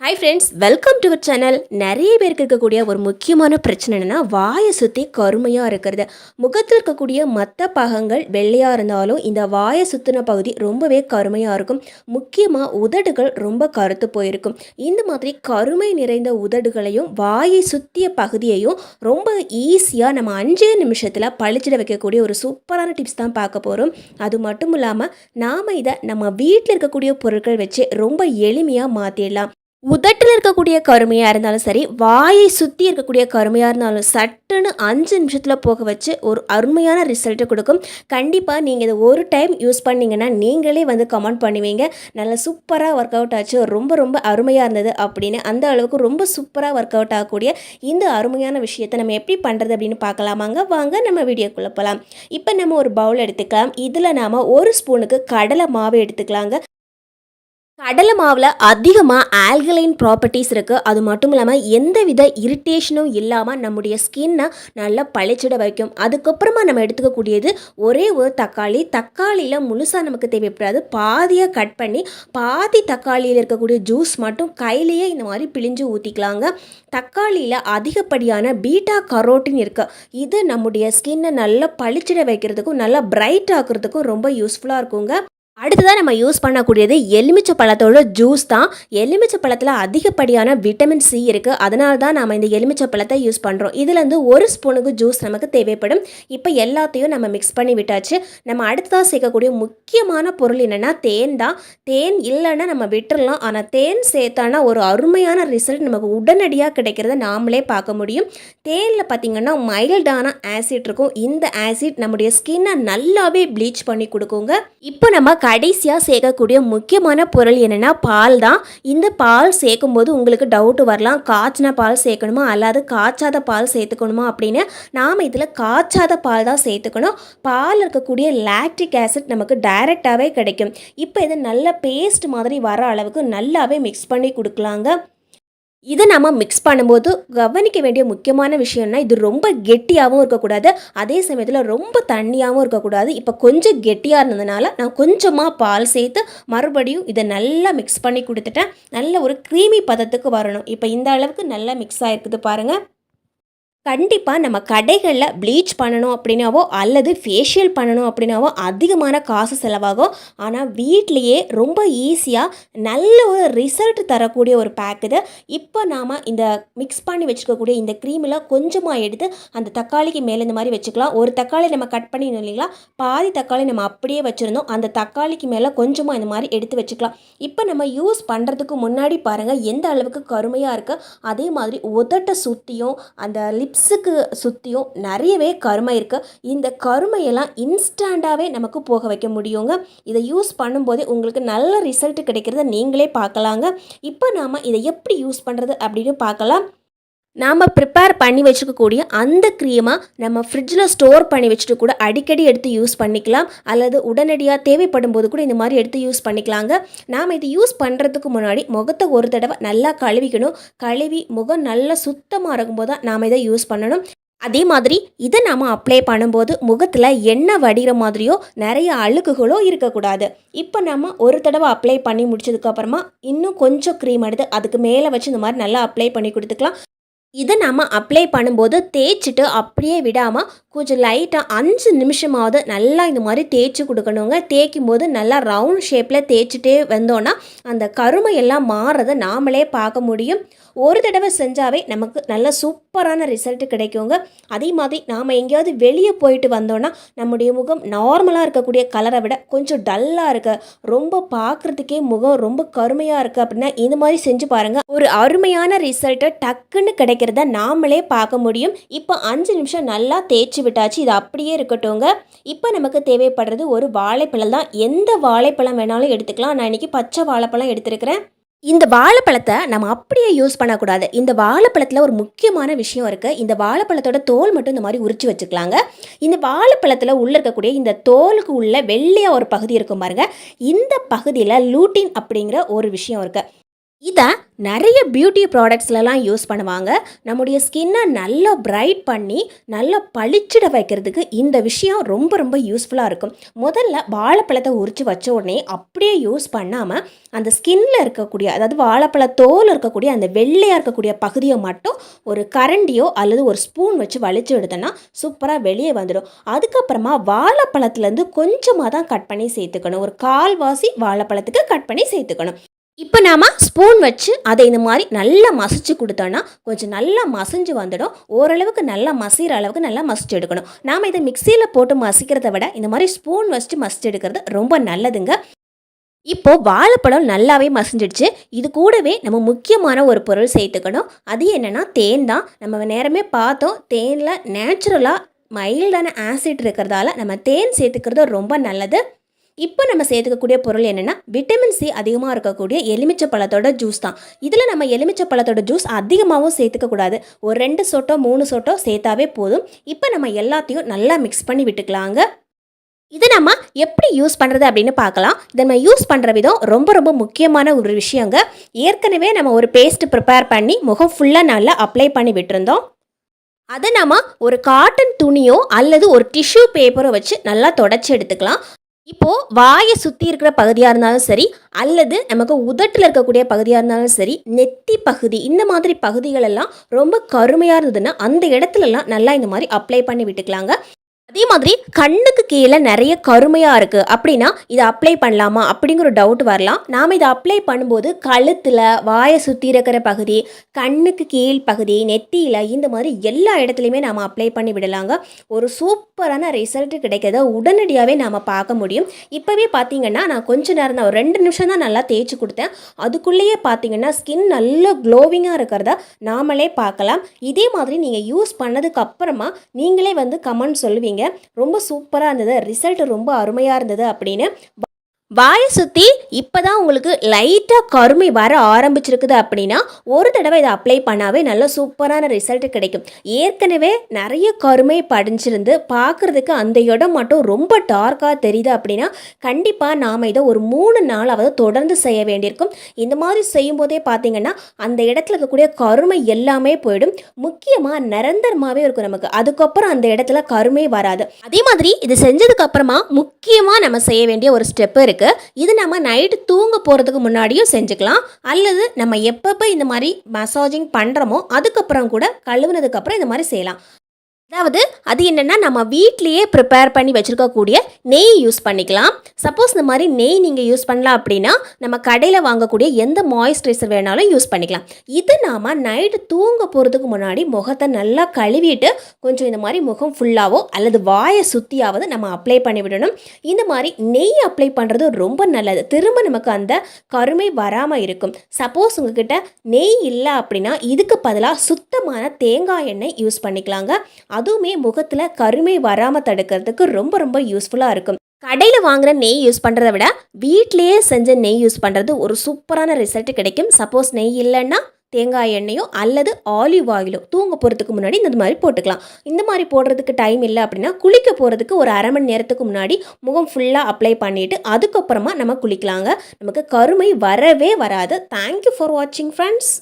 Hi friends, welcome to our channel. நிறைய பேருக்கு இருக்கக்கூடிய ஒரு முக்கியமான பிரச்சனை என்னென்னா வாயை சுற்றி கருமையாக இருக்கிறது. முகத்தில் இருக்கக்கூடிய மற்ற பாகங்கள் வெள்ளையாக இருந்தாலும் இந்த வாயை சுற்றின பகுதி ரொம்பவே கருமையாக இருக்கும். முக்கியமாக உதடுகள் ரொம்ப கருத்து போயிருக்கும். இந்த மாதிரி கருமை நிறைந்த உதடுகளையும் வாயை சுற்றிய பகுதியையும் ரொம்ப ஈஸியாக நம்ம 5 நிமிஷத்தில் பளிச்சிட வைக்கக்கூடிய ஒரு சூப்பரான டிப்ஸ் தான் பார்க்க போகிறோம். அது மட்டும் இல்லாமல் நாம் இதை நம்ம வீட்டில் இருக்கக்கூடிய பொருட்கள் வச்சு ரொம்ப எளிமையாக மாற்றிடலாம். உதட்டில் இருக்கக்கூடிய கருமையாக இருந்தாலும் சரி, வாயை சுற்றி இருக்கக்கூடிய கருமையாக இருந்தாலும் சட்டுன்னு 5 நிமிஷத்தில் போக வச்சு ஒரு அருமையான ரிசல்ட்டை கொடுக்கும். கண்டிப்பாக நீங்கள் இதை ஒரு டைம் யூஸ் பண்ணிங்கன்னா நீங்களே வந்து கமெண்ட் பண்ணுவீங்க, நல்லா சூப்பராக ஒர்க் அவுட் ஆச்சு, ரொம்ப ரொம்ப அருமையாக இருந்தது அப்படின்னு. அந்த அளவுக்கு ரொம்ப சூப்பராக ஒர்க் அவுட் ஆகக்கூடிய இந்த அருமையான விஷயத்தை நம்ம எப்படி பண்ணுறது அப்படின்னு பார்க்கலாமாங்க. வாங்க நம்ம வீடியோக்குள்ளே போகலாம். இப்போ நம்ம ஒரு பவுல் எடுத்துக்கலாம். இதில் நாம் 1 ஸ்பூனுக்கு கடலை மாவு எடுத்துக்கலாங்க. கடலை மாவில் அதிகமாக ஆல்கலைன் ப்ராப்பர்ட்டிஸ் இருக்குது. அது மட்டும் இல்லாமல் எந்தவித இரிட்டேஷனும் இல்லாமல் நம்முடைய ஸ்கின்னை நல்லா பளிச்சிட வைக்கும். அதுக்கப்புறமா நம்ம எடுத்துக்கக்கூடியது ஒரே ஒரு தக்காளி. தக்காளியில் முழுசாக நமக்கு தேவைப்படாது, பாதியாக கட் பண்ணி பாதி தக்காளியில் இருக்கக்கூடிய ஜூஸ் மட்டும் கையிலேயே இந்த மாதிரி பிழிஞ்சு ஊற்றிக்கலாங்க. தக்காளியில் அதிகப்படியான பீட்டா கரோட்டின் இருக்குது. இது நம்முடைய ஸ்கின்னை நல்லா பளிச்சிட வைக்கிறதுக்கும் நல்லா பிரைட் ஆக்குறதுக்கும் ரொம்ப யூஸ்ஃபுல்லாக இருக்குங்க. அடுத்ததாக நம்ம யூஸ் பண்ணக்கூடியது எலுமிச்சை பழத்தோட ஜூஸ் தான். எலுமிச்சை பழத்தில் அதிகப்படியான விட்டமின் சி இருக்குது. அதனால தான் நம்ம இந்த எலுமிச்சை பழத்தை யூஸ் பண்ணுறோம். இதுலேருந்து 1 ஸ்பூனுக்கு ஜூஸ் நமக்கு தேவைப்படும். இப்போ எல்லாத்தையும் நம்ம மிக்ஸ் பண்ணி விட்டாச்சு. நம்ம அடுத்ததாக சேர்க்கக்கூடிய முக்கியமான பொருள் என்னென்னா தேன் தான். தேன் இல்லைன்னா நம்ம விட்டுடலாம், ஆனால் தேன் சேர்த்தானா ஒரு அருமையான ரிசல்ட் நமக்கு உடனடியாக கிடைக்கிறத நாமளே பார்க்க முடியும். தேனில் பார்த்திங்கன்னா மைல்டான ஆசிட் இருக்கும். இந்த ஆசிட் நம்முடைய ஸ்கின்னை நல்லாவே ப்ளீச் பண்ணி கொடுக்குங்க. இப்போ நம்ம கடைசியாக சேர்க்கக்கூடிய முக்கியமான பொருள் என்னென்னா பால் தான். இந்த பால் சேர்க்கும்போது உங்களுக்கு டவுட்டு வரலாம், காய்ச்சின பால் சேர்க்கணுமா அல்லது காய்ச்சாத பால் சேர்த்துக்கணுமா அப்படின்னு. நாம் இதில் காய்ச்சாத பால் தான் சேர்த்துக்கணும். பால் இருக்கக்கூடிய லாக்டிக் ஆசிட் நமக்கு டைரெக்டாகவே கிடைக்கும். இப்போ இதை நல்ல பேஸ்ட் மாதிரி வர அளவுக்கு நல்லாவே மிக்ஸ் பண்ணி கொடுக்கலாங்க. இதை நம்ம மிக்ஸ் பண்ணும்போது கவனிக்க வேண்டிய முக்கியமான விஷயம்னா, இது ரொம்ப கெட்டியாகவும் இருக்கக்கூடாது, அதே சமயத்தில் ரொம்ப தண்ணியாகவும் இருக்கக்கூடாது. இப்போ கொஞ்சம் கெட்டியாக இருந்ததுனால நான் கொஞ்சமாக பால் சேர்த்து மறுபடியும் இதை நல்லா மிக்ஸ் பண்ணி கொடுத்துட்டேன். நல்ல ஒரு க்ரீமி பதத்துக்கு வரணும். இப்போ இந்த அளவுக்கு நல்லா மிக்ஸ் ஆகிருக்குது பாருங்கள். கண்டிப்பாக நம்ம கடைகளில் ப்ளீச் பண்ணணும் அப்படின்னாவோ அல்லது ஃபேஷியல் பண்ணணும் அப்படின்னாவோ அதிகமான காசு செலவாகும். ஆனால் வீட்லேயே ரொம்ப ஈஸியாக நல்ல ஒரு ரிசல்ட் தரக்கூடிய ஒரு பேக் இது. இப்போ நாம் இந்த மிக்ஸ் பண்ணி வச்சுக்கக்கூடிய இந்த க்ரீமில் கொஞ்சமாக எடுத்து அந்த தக்காளிக்கு மேலே இந்த மாதிரி வச்சுக்கலாம். ஒரு தக்காளி நம்ம கட் பண்ணிடணும் இல்லைங்களா, பாதி தக்காளி நம்ம அப்படியே வச்சுருந்தோம், அந்த தக்காளிக்கு மேலே கொஞ்சமாக இந்த மாதிரி எடுத்து வச்சுக்கலாம். இப்போ நம்ம யூஸ் பண்ணுறதுக்கு முன்னாடி பாருங்கள் எந்த அளவுக்கு கருமையாக இருக்குது. அதே மாதிரி உதட்டை சுற்றியும் அந்த லிப்ஸுக்கு சுற்றியும் நிறையவே கருமை இருக்குது. இந்த கருமையெல்லாம் இன்ஸ்டண்ட்டாகவே நமக்கு போக வைக்க முடியுங்க. இதை யூஸ் பண்ணும்போதே உங்களுக்கு நல்ல ரிசல்ட் கிடைக்கிறத நீங்களே பார்க்கலாங்க. இப்போ நாம் இதை எப்படி யூஸ் பண்ணுறது அப்படின்னு பார்க்கலாம். நாம் ப்ரிப்பேர் பண்ணி வச்சுக்கக்கூடிய அந்த க்ரீமை நம்ம ஃப்ரிட்ஜில் ஸ்டோர் பண்ணி வச்சுட்டு கூட அடிக்கடி எடுத்து யூஸ் பண்ணிக்கலாம், அல்லது உடனடியாக தேவைப்படும் போது கூட இந்த மாதிரி எடுத்து யூஸ் பண்ணிக்கலாங்க. நாம் இது யூஸ் பண்ணுறதுக்கு முன்னாடி முகத்தை ஒரு தடவை நல்லா கழுவிக்கணும். கழுவி முகம் நல்லா சுத்தமாக இருக்கும்போது தான் நாம் இதை யூஸ் பண்ணணும். அதே மாதிரி இதை நாம் அப்ளை பண்ணும்போது முகத்தில் எண்ணெய் வடிகிற மாதிரியோ நிறைய அழுக்குகளோ இருக்கக்கூடாது. இப்போ நம்ம ஒரு தடவை அப்ளை பண்ணி முடிச்சதுக்கப்புறமா இன்னும் கொஞ்சம் க்ரீம் எடுத்து அதுக்கு மேலே வச்சு இந்த மாதிரி நல்லா அப்ளை பண்ணி கொடுத்துக்கலாம். இதை நம்ம அப்ளை பண்ணும்போது தேய்ச்சிட்டு அப்படியே விடாமல் கொஞ்சம் லைட்டாக 5 நிமிஷமாவது நல்லா இந்த மாதிரி தேய்ச்சி கொடுக்கணுங்க. தேய்க்கும் போது நல்லா ரவுண்ட் ஷேப்பில் தேய்ச்சிட்டே வந்தோன்னா அந்த கருமையெல்லாம் மாறுறதை நாமளே பார்க்க முடியும். ஒரு தடவை செஞ்சாவே நமக்கு நல்ல சூப்பரான ரிசல்ட் கிடைக்குங்க. அதே மாதிரி நாம் எங்கேயாவது வெளியே போயிட்டு வந்தோன்னா நம்முடைய முகம் நார்மலாக இருக்கக்கூடிய கலரை விட கொஞ்சம் டல்லாக இருக்குது, ரொம்ப பார்க்குறதுக்கே முகம் ரொம்ப கருமையாக இருக்குது அப்படின்னா இந்த மாதிரி செஞ்சு பாருங்கள். ஒரு அருமையான ரிசல்ட்டை டக்குன்னு கிடைக்கிறத நாமளே பார்க்க முடியும். இப்போ 5 நிமிஷம் நல்லா தேய்ச்சி விட்டாச்சு. இது அப்படியே இருக்கட்டும்ங்க. இப்போ நமக்கு தேவைப்படுறது ஒரு வாழைப்பழம் தான். எந்த வாழைப்பழம் வேணாலும் எடுத்துக்கலாம். நான் இன்றைக்கி பச்சை வாழைப்பழம் எடுத்துருக்கிறேன். இந்த வாழைப்பழத்தை நம்ம அப்படியே யூஸ் பண்ணக்கூடாது. இந்த வாழைப்பழத்தில் ஒரு முக்கியமான விஷயம் இருக்குது. இந்த வாழைப்பழத்தோட தோல் மட்டும் இந்த மாதிரி உரித்து வச்சுக்கலாங்க. இந்த வாழைப்பழத்தில் உள்ளே இருக்கக்கூடிய இந்த தோலுக்கு உள்ள வெள்ளையாக ஒரு பகுதி இருக்கும் பாருங்கள், இந்த பகுதியில் லூட்டின் அப்படிங்கிற ஒரு விஷயம் இருக்குது. இதை நிறைய பியூட்டி ப்ராடக்ட்ஸ்லலாம் யூஸ் பண்ணுவாங்க. நம்முடைய ஸ்கின்னை நல்லா பிரைட் பண்ணி நல்லா பளிச்சிட வைக்கிறதுக்கு இந்த விஷயம் ரொம்ப ரொம்ப யூஸ்ஃபுல்லாக இருக்கும். முதல்ல வாழைப்பழத்தை உரித்து வச்ச உடனே அப்படியே யூஸ் பண்ணாமல் அந்த ஸ்கின்ல இருக்கக்கூடிய, அதாவது வாழைப்பழ தோல் இருக்கக்கூடிய அந்த வெள்ளையாக இருக்கக்கூடிய பகுதியை மட்டும் ஒரு கரண்டியோ அல்லது ஒரு ஸ்பூன் வச்சு வலிச்சு எடுத்தோன்னா சூப்பராக வெளியே வந்துடும். அதுக்கப்புறமா வாழைப்பழத்துலேருந்து கொஞ்சமாக தான் கட் பண்ணி சேர்த்துக்கணும். ஒரு கால்வாசி வாழைப்பழத்துக்கு கட் பண்ணி சேர்த்துக்கணும். இப்போ நாம் ஸ்பூன் வச்சு அதை இந்த மாதிரி நல்லா மசிச்சு கொடுத்தோன்னா கொஞ்சம் நல்லா மசிஞ்சு வந்துடும். ஓரளவுக்கு நல்லா மசிகிற அளவுக்கு நல்லா மசிச்சு எடுக்கணும். நாம் இதை மிக்சியில் போட்டு மசிக்கிறத விட இந்த மாதிரி ஸ்பூன் வச்சுட்டு மசிச்சு எடுக்கிறது ரொம்ப நல்லதுங்க. இப்போது வாழைப்பழம் நல்லாவே மசிஞ்சிடுச்சு. இது கூடவே நம்ம முக்கியமான ஒரு பொருள் சேர்த்துக்கணும். அது என்னென்னா தேன் தான். நம்ம நேரமே பார்த்தோம், தேனில் நேச்சுரலாக மைல்டான ஆசிட் இருக்கிறதால நம்ம தேன் சேர்த்துக்கிறது ரொம்ப நல்லது. இப்போ நம்ம சேர்த்துக்கக்கூடிய பொருள் என்னென்னா விட்டமின் சி அதிகமாக இருக்கக்கூடிய எலுமிச்சை பழத்தோட ஜூஸ் தான். இதில் நம்ம எலுமிச்சை பழத்தோட ஜூஸ் அதிகமாகவும் சேர்த்துக்கக்கூடாது. ஒரு 2 சொட்டோ 3 சொட்டோ சேர்த்தாவே போதும். இப்போ நம்ம எல்லாத்தையும் நல்லா மிக்ஸ் பண்ணி விட்டுக்கலாங்க. இது நம்ம எப்படி யூஸ் பண்ணுறது அப்படின்னு பார்க்கலாம். இதை நம்ம யூஸ் பண்ணுற விதம் ரொம்ப ரொம்ப முக்கியமான ஒரு விஷயங்க. ஏற்கனவே நம்ம ஒரு பேஸ்ட் ப்ரிப்பேர் பண்ணி முகம் ஃபுல்லாக நல்லா அப்ளை பண்ணி விட்டுருந்தோம். அதை நம்ம ஒரு காட்டன் துணியோ அல்லது ஒரு டிஷ்யூ பேப்பரோ வச்சு நல்லா தொடச்சி எடுத்துக்கலாம். இப்போது வாயை சுற்றி இருக்கிற பகுதியாக இருந்தாலும் சரி, அல்லது நமக்கு உதட்டில் இருக்கக்கூடிய பகுதியாக இருந்தாலும் சரி, நெத்தி பகுதி இந்த மாதிரி பகுதிகளெல்லாம் ரொம்ப கருமையாக இருந்ததுன்னா அந்த இடத்துலலாம் நல்லா இந்த மாதிரி அப்ளை பண்ணி விட்டுக்கலாங்க. அதே மாதிரி கண்ணுக்கு கீழே நிறைய கருமையாக இருக்குது அப்படின்னா இதை அப்ளை பண்ணலாமா அப்படிங்கிற ஒரு டவுட் வரலாம். நாம் இதை அப்ளை பண்ணும்போது கழுத்தில், வாயை சுற்றி இருக்கிற பகுதி, கண்ணுக்கு கீழ் பகுதி, நெத்தியில் இந்த மாதிரி எல்லா இடத்துலையுமே நாம் அப்ளை பண்ணி விடலாங்க. ஒரு சூப்பரான ரிசல்ட் கிடைக்கிறத உடனடியாகவே நாம் பார்க்க முடியும். இப்போவே பார்த்தீங்கன்னா நான் கொஞ்ச நேரம் தான், ஒரு 2 நிமிஷம் தான் நல்லா தேய்ச்சி கொடுத்தேன். அதுக்குள்ளேயே பார்த்தீங்கன்னா ஸ்கின் நல்ல க்ளோவிங்காக இருக்கிறத நாமளே பார்க்கலாம். இதே மாதிரி நீங்கள் யூஸ் பண்ணதுக்கு அப்புறமா நீங்களே வந்து கமெண்ட் சொல்லுவீங்க, ரொம்ப சூப்பராக இருந்தது, ரிசல்ட் ரொம்ப அருமையாக இருந்தது அப்படின்னு. வாயை சுற்றி இப்போ தான் உங்களுக்கு லைட்டாக கருமை வர ஆரம்பிச்சிருக்குது அப்படின்னா ஒரு தடவை இதை அப்ளை பண்ணாவே நல்ல சூப்பரான ரிசல்ட் கிடைக்கும். ஏற்கனவே நிறைய கருமை படிஞ்சிருந்து பார்க்குறதுக்கு அந்த இடம் மட்டும் ரொம்ப டார்க்காக தெரியுது அப்படின்னா கண்டிப்பாக நாம் இதை ஒரு 3 நாளாவது தொடர்ந்து செய்ய வேண்டியிருக்கும். இந்த மாதிரி செய்யும்போதே பார்த்திங்கன்னா அந்த இடத்துல இருக்கக்கூடிய கருமை எல்லாமே போயிடும். முக்கியமாக நிரந்தரமாகவே இருக்கும் நமக்கு. அதுக்கப்புறம் அந்த இடத்துல கருமை வராது. அதே மாதிரி இது செஞ்சதுக்கப்புறமா முக்கியமாக நம்ம செய்ய வேண்டிய ஒரு ஸ்டெப்பு இருக்குது. இது நம்ம நைட்டு தூங்க போகிறதுக்கு முன்னாடியும் செஞ்சுக்கலாம், அல்லது நம்ம எப்பப்போ இந்த மாதிரி மசாஜிங் பண்ணுறோமோ அதுக்கப்புறம் கூட கழுவுனதுக்கப்புறம் இந்த மாதிரி செய்யலாம். அதாவது அது என்னென்னா நம்ம வீட்லேயே ப்ரிப்பேர் பண்ணி வச்சுருக்கக்கூடிய நெய் யூஸ் பண்ணிக்கலாம். சப்போஸ் இந்த மாதிரி நெய் நீங்கள் யூஸ் பண்ணலாம் அப்படின்னா நம்ம கடையில் வாங்கக்கூடிய எந்த மாய்ஸ்சரைசர் வேணாலும் யூஸ் பண்ணிக்கலாம். இது நாம் நைட்டு தூங்க போகிறதுக்கு முன்னாடி முகத்தை நல்லா கழுவிட்டு கொஞ்சம் இந்த மாதிரி முகம் ஃபுல்லாகவோ அல்லது வாயை சுற்றியாவது நம்ம அப்ளை பண்ணி விடணும். இந்த மாதிரி நெய் அப்ளை பண்ணுறது ரொம்ப நல்லது. திரும்ப நமக்கு அந்த கருமை வராமல் இருக்கும். சப்போஸ் உங்ககிட்ட நெய் இல்லை அப்படின்னா இதுக்கு பதிலாக சுத்தமான தேங்காய் எண்ணெய் யூஸ் பண்ணிக்கலாங்க. அதுவுமே முகத்தில் கருமை வராமல் தடுக்கிறதுக்கு ரொம்ப ரொம்ப யூஸ்ஃபுல்லாக இருக்கும். கடையில் வாங்குகிற நெய் யூஸ் பண்ணுறத விட வீட்டிலேயே செஞ்ச நெய் யூஸ் பண்ணுறது ஒரு சூப்பரான ரிசல்ட் கிடைக்கும். சப்போஸ் நெய் இல்லைன்னா தேங்காய் எண்ணெயோ அல்லது ஆலிவ் ஆயிலோ தூங்க போகிறதுக்கு முன்னாடி இந்த மாதிரி போட்டுக்கலாம். இந்த மாதிரி போடுறதுக்கு டைம் இல்லை அப்படின்னா குளிக்க போகிறதுக்கு ஒரு 1/2 மணி நேரத்துக்கு முன்னாடி முகம் ஃபுல்லாக அப்ளை பண்ணிவிட்டு அதுக்கப்புறமா நம்ம குளிக்கலாங்க. நமக்கு கருமை வரவே வராது. தேங்க்யூ ஃபார் வாட்சிங் ஃப்ரெண்ட்ஸ்.